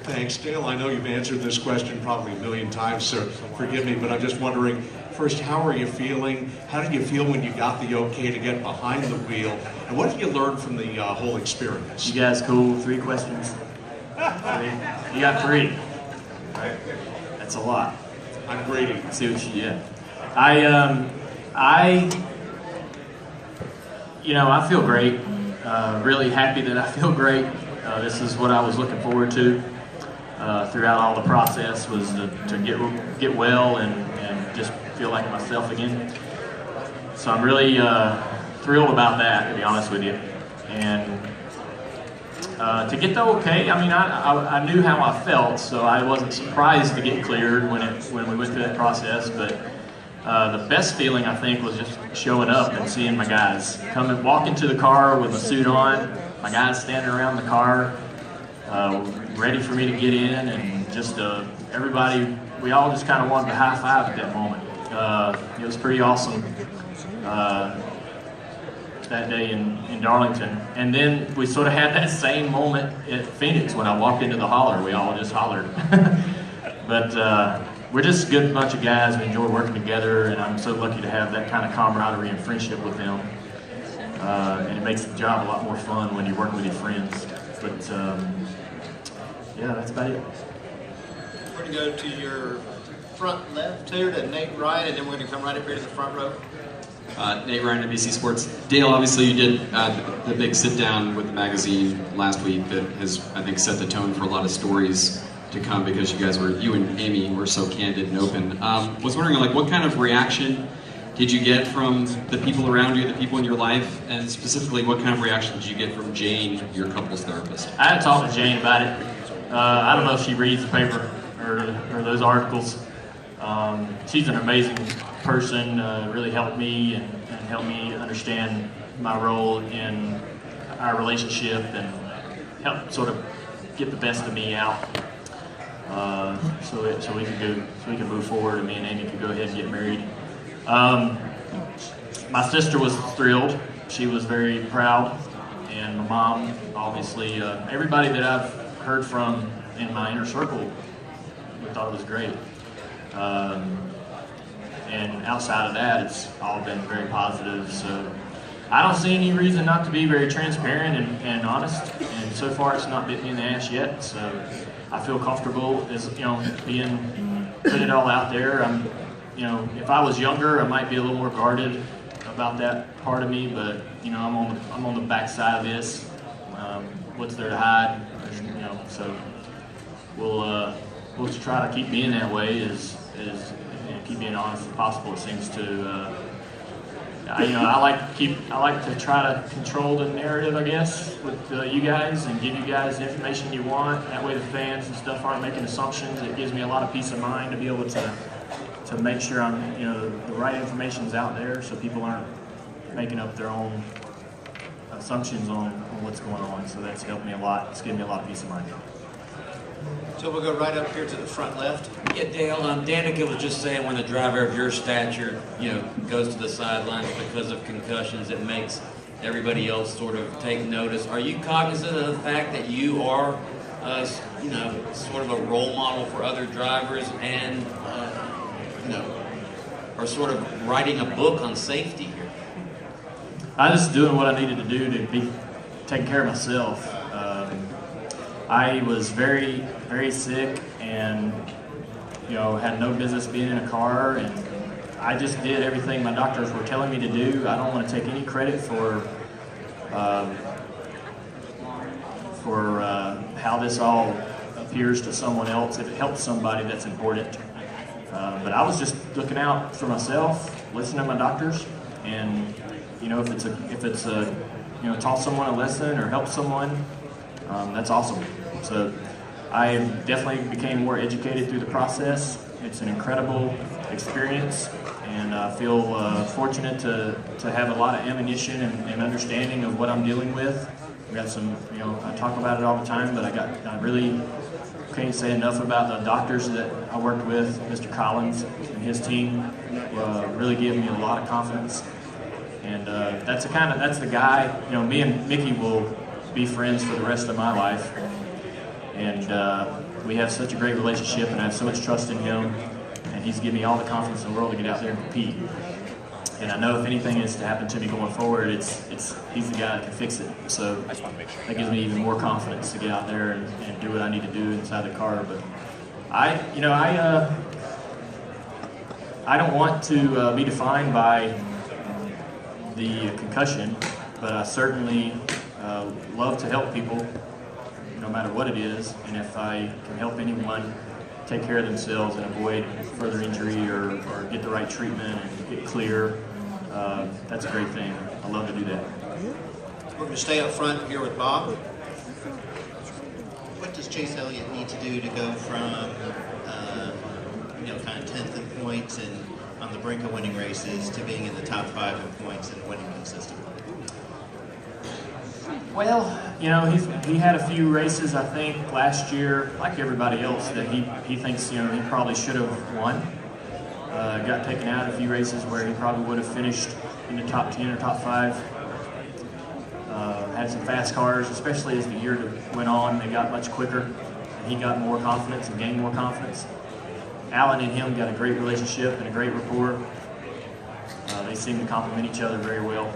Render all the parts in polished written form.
Thanks, Dale. I know you've answered this question probably a million times, so forgive me, but I'm just wondering, first, how are you feeling? How did you feel when you got the okay to get behind the wheel? And what did you learn from the whole experience? You guys cool? 3 questions? 3? You got 3. Right. That's a lot. I'm greedy. See what you did. I feel great. Really happy that I feel great. This is what I was looking forward to throughout all the process, was to get well and just feel like myself again. So I'm really thrilled about that, to be honest with you. And to get the okay, I mean, I knew how I felt, so I wasn't surprised to get cleared when we went through that process. But the best feeling, I think, was just showing up and seeing my guys come and walk into the car with a suit on, my guys standing around the car, ready for me to get in, and just everybody, we all just kind of wanted to high five at that moment. It was pretty awesome that day in Darlington. And then we sort of had that same moment at Phoenix when I walked into the holler. We all just hollered. But we're just a good bunch of guys. We enjoy working together, and I'm so lucky to have that kind of camaraderie and friendship with them. And it makes the job a lot more fun when you're working with your friends. But yeah, that's about it. We're going to go to your front left here to Nate Ryan, and then we're going to come right up here to the front row. Nate Ryan, NBC Sports. Dale, obviously you did the big sit-down with the magazine last week that has, I think, set the tone for a lot of stories to come, because you and Amy were so candid and open. Was wondering, like, what kind of reaction did you get from the people around you, the people in your life, and specifically, what kind of reaction did you get from Jane, your couples therapist? I had to talk to Jane about it. I don't know if she reads the paper or those articles. She's an amazing person, really helped me and helped me understand my role in our relationship and helped sort of get the best of me out. So we can move forward, and me and Amy could go ahead and get married. My sister was thrilled. She was very proud, and my mom, obviously, everybody that I've heard from in my inner circle, we thought it was great. And outside of that, it's all been very positive. So I don't see any reason not to be very transparent and honest. And so far, it's not bit me in the ass yet. So I feel comfortable as putting it all out there. If I was younger, I might be a little more guarded about that part of me. But I'm on the backside of this. What's there to hide? So we'll just try to keep being that way as keep being honest as possible. It seems to. I like to try to control the narrative, I guess, with you guys, and give you guys the information you want. That way the fans and stuff aren't making assumptions. It gives me a lot of peace of mind to be able to make sure the right information's out there, so people aren't making up their own assumptions on what's going on. So that's helped me a lot. It's given me a lot of peace of mind. So we'll go right up here to the front left. Yeah, Dale, Danica was just saying, when a driver of your stature, goes to the sidelines because of concussions, it makes everybody else sort of take notice. Are you cognizant of the fact that you are, sort of a role model for other drivers, and, are sort of writing a book on safety here? I was just doing what I needed to do to be taking care of myself. I was very, very sick, and had no business being in a car, and I just did everything my doctors were telling me to do. I don't want to take any credit for how this all appears to someone else. If it helps somebody, that's important. But I was just looking out for myself, listening to my doctors, and if it's taught someone a lesson or helped someone, that's awesome. So I definitely became more educated through the process. It's an incredible experience, and I feel fortunate to have a lot of ammunition and understanding of what I'm dealing with. We got some, I talk about it all the time, but I really can't say enough about the doctors that I worked with. Mr. Collins and his team really gave me a lot of confidence, and that's the guy. Me and Mickey will be friends for the rest of my life, And we have such a great relationship, and I have so much trust in him, and he's given me all the confidence in the world to get out there and compete. And I know if anything is to happen to me going forward, he's the guy that can fix it. So that gives me even more confidence to get out there and do what I need to do inside the car. But I don't want to be defined by the concussion, but I certainly love to help people, no matter what it is. And if I can help anyone take care of themselves and avoid further injury or get the right treatment and get clear, that's a great thing. I love to do that. We're going to stay up front here with Bob. What does Chase Elliott need to do to go from, kind of 10th in points and on the brink of winning races to being in the top 5 in points and winning consistently? Well, he had a few races, I think, last year, like everybody else, that he thinks, he probably should have won. Got taken out a few races where he probably would have finished in the top 10 or top 5. Had some fast cars, especially as the year went on. They got much quicker, and he got more confidence and gained more confidence. Alan and him got a great relationship and a great rapport. They seem to complement each other very well.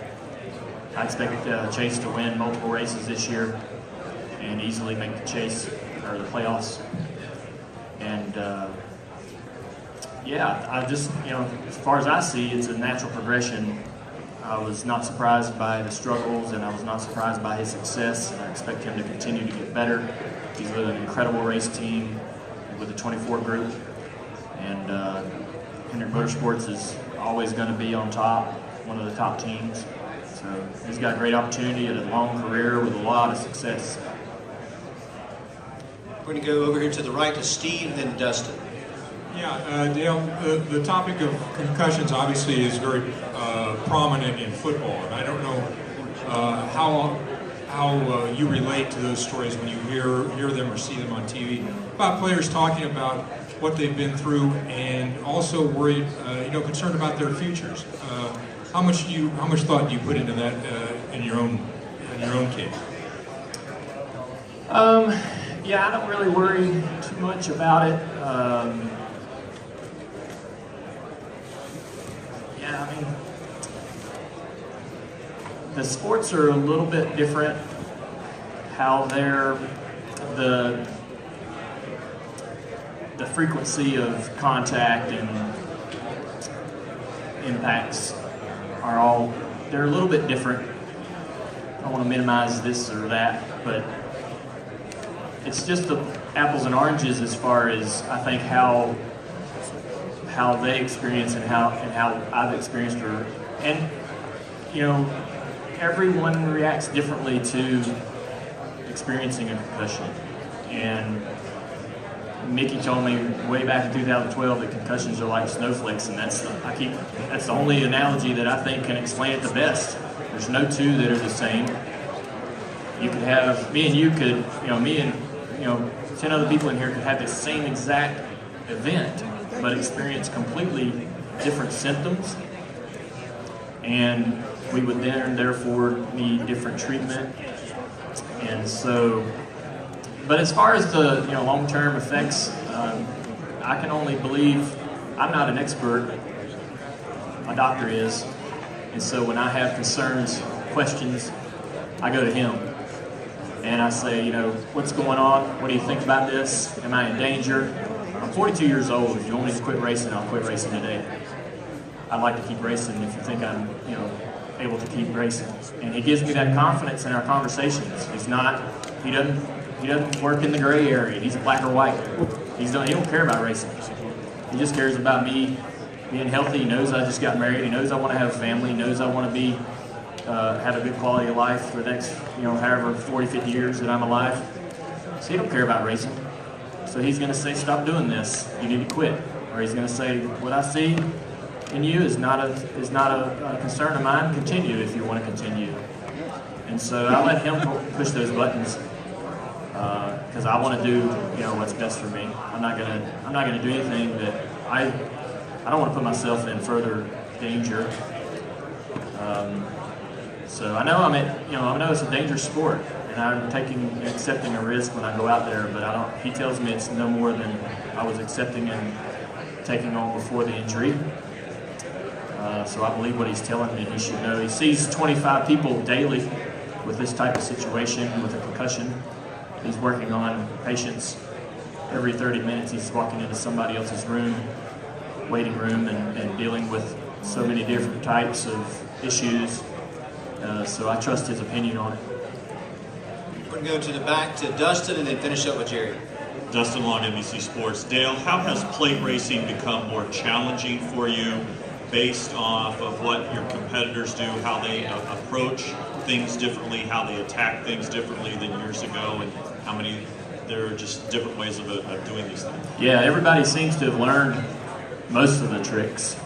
I expect Chase to win multiple races this year and easily make the chase or the playoffs. And I just, as far as I see, it's a natural progression. I was not surprised by the struggles, and I was not surprised by his success. And I expect him to continue to get better. He's with an incredible race team with a 24 group, and Earnhardt Motorsports is always going to be on top, one of the top teams. So he's got a great opportunity and a long career with a lot of success. We're going to go over here to the right to Steve, then Dustin. Yeah, Dale, the topic of concussions obviously is very prominent in football, and I don't know how you relate to those stories when you hear them or see them on TV about players talking about what they've been through, and also worried, concerned about their futures. How much thought do you put into that in your own case? Yeah, I don't really worry too much about it. The sports are a little bit different. How the frequency of contact and impacts they're a little bit different. I don't want to minimize this or that, but it's just the apples and oranges as far as I think how they experience and how I've experienced her. And everyone reacts differently to experiencing a concussion. And Mickey told me way back in 2012 that concussions are like snowflakes, and that's the only analogy that I think can explain it the best. There's no two that are the same. You could have me and 10 other people in here could have the same exact event, but experience completely different symptoms, and we would therefore need different treatment. And so, but as far as the long-term effects, I can only believe. I'm not an expert. My doctor is, and so when I have concerns, questions, I go to him, and I say, what's going on? What do you think about this? Am I in danger? I'm 42 years old. If you want me to quit racing, I'll quit racing today. I'd like to keep racing if you think I'm, able to keep racing. And he gives me that confidence in our conversations. He doesn't work in the gray area. He's black or white. He don't care about racing. He just cares about me being healthy. He knows I just got married. He knows I want to have a family. He knows I want to have a good quality of life for the next, however 40, 50 years that I'm alive. So he don't care about racing. So he's going to say, stop doing this. You need to quit. Or he's going to say, what I see in you is not a concern of mine. Continue if you want to continue. And so I let him push those buttons because I want to do what's best for me. I'm not gonna do anything that I don't want to put myself in further danger. So I know I know it's a dangerous sport, and I'm accepting a risk when I go out there. But I don't. He tells me it's no more than I was accepting and taking on before the injury. So I believe what he's telling me. He should know. He sees 25 people daily with this type of situation, with a concussion. He's working on patients every 30 minutes. He's walking into somebody else's room, waiting room, and dealing with so many different types of issues. So I trust his opinion on it. We're going to go to the back to Dustin and then finish up with Jerry. Dustin Long, NBC Sports. Dale, how has plate racing become more challenging for you based off of what your competitors do, how they approach things differently, how they attack things differently than years ago, and how many there are just different ways of doing these things? Yeah, everybody seems to have learned most of the tricks.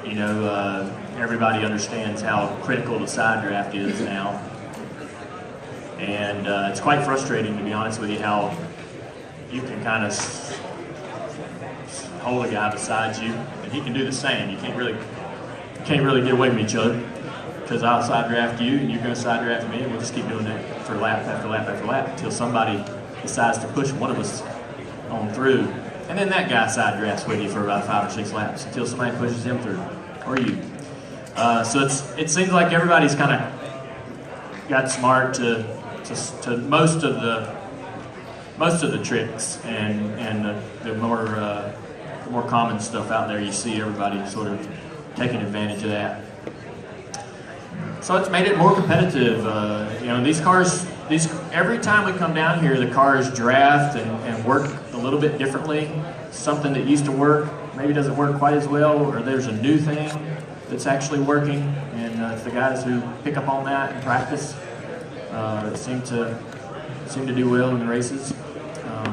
You know, everybody understands how critical the side draft is now. And it's quite frustrating, to be honest with you, how you can kind of hold a guy beside you, and he can do the same. You can't really get away from each other, because I'll side draft you, and you're going to side draft me, and we'll just keep doing that for lap after lap after lap until somebody decides to push one of us on through. And then that guy side drafts with you for about 5 or 6 laps until somebody pushes him through, or you. So it seems like everybody's kind of got smart to most of the tricks and the more common stuff out there. You see everybody sort of taking advantage of that. So it's made it more competitive. You know, these cars. Every time we come down here, the cars draft and work a little bit differently. Something that used to work maybe doesn't work quite as well, or there's a new thing that's actually working, and it's the guys who pick up on that and practice seem to do well in the races.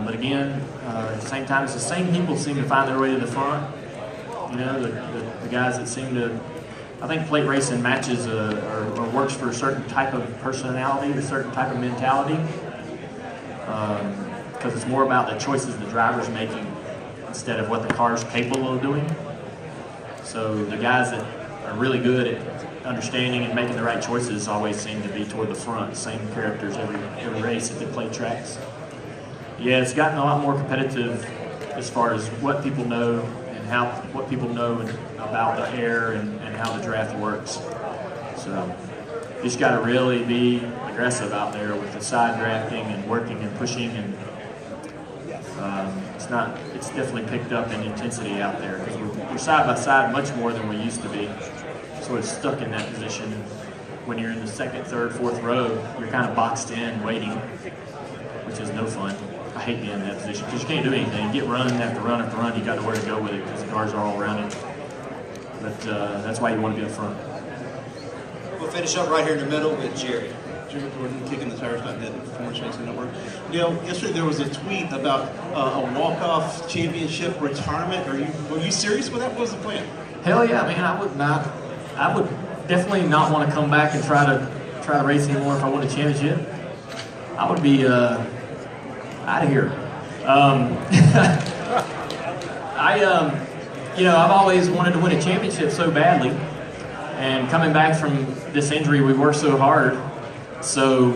But again, at the same time, it's the same people seem to find their way to the front. You know, the guys that seem to. I think plate racing matches or works for a certain type of personality, a certain type of mentality, because it's more about the choices the driver's making instead of what the car's capable of doing. So the guys that are really good at understanding and making the right choices always seem to be toward the front, same characters every race at the plate tracks. Yeah, it's gotten a lot more competitive as far as what people know and what people know about the air and how the draft works. So you just got to really be aggressive out there with the side drafting and working and pushing, and it's definitely picked up in intensity out there because we're side by side much more than we used to be. Sort of stuck in that position. When you're in the second, third, fourth row, you're kind of boxed in waiting, which is no fun. I hate being in that position because you can't do anything. You get run after run after run, you got nowhere to go with it because the cars are all around it. But that's why you want to be up front. We'll finish up right here in the middle with Jerry. Jerry Jordan, Kicking the Tires Net Performance Racing Network. Dale, yesterday there was a tweet about a walk-off championship retirement. Were you serious with that? What was the plan? Hell yeah, man! I would definitely not want to come back and try to race anymore if I won a championship. I would be out of here. I've always wanted to win a championship so badly, and coming back from this injury, we worked so hard. So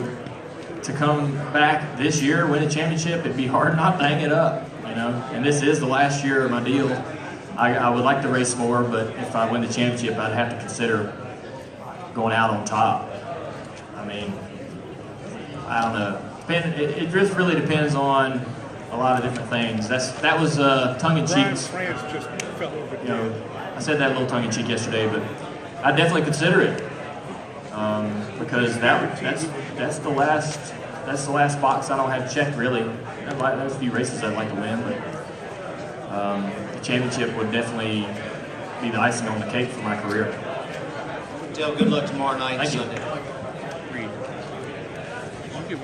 to come back this year, win a championship, it'd be hard not to hang it up, you know. And this is the last year of my deal. I would like to race more, but if I win the championship, I'd have to consider going out on top. I mean, I don't know. It just really depends on a lot of different things. That was tongue-in-cheek. You know, I said that a little tongue-in-cheek yesterday, but I definitely consider it because that's the last box I don't have checked really. There's a few races I'd like to win, but the championship would definitely be the icing on the cake for my career. Dale, good luck tomorrow night and Sunday. Thank you.